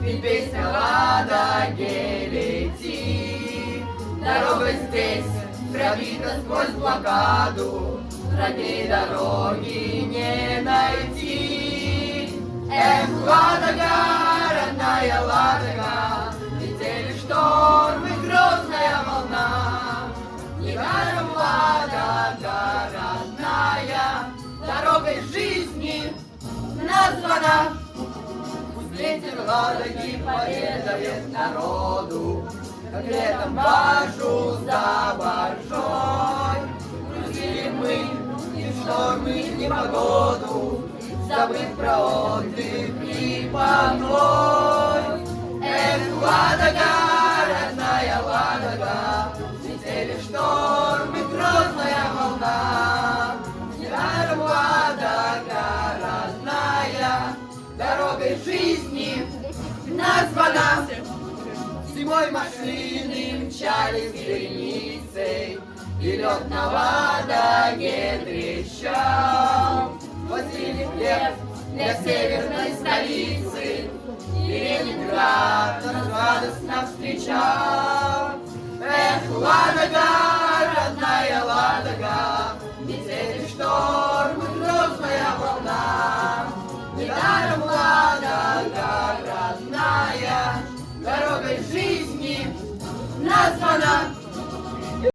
Ведь песня Ладоги лети. Дорога здесь пробита сквозь блокаду, родней дороги не найти. Эх, Ладога, родная Ладога, летели штормы, грозная волна. Недаром Ладога, родная, дорогой жизни названа. Пусть ветер Ладоги поведает народу, как летом баржу за баржой. Грузили мы ни в штормы, ни в непогоду, забыв про отдых и покой. Эх, Ладога, родная Ладога, летели штормы, грозная волна. Недаром Ладога, родная, дорогой жизни названа. Зимой машины мчались вереницей, и лед на Ладоге трещал. Возили хлеб для северной столицы, и Ленинград нас радостно встречал.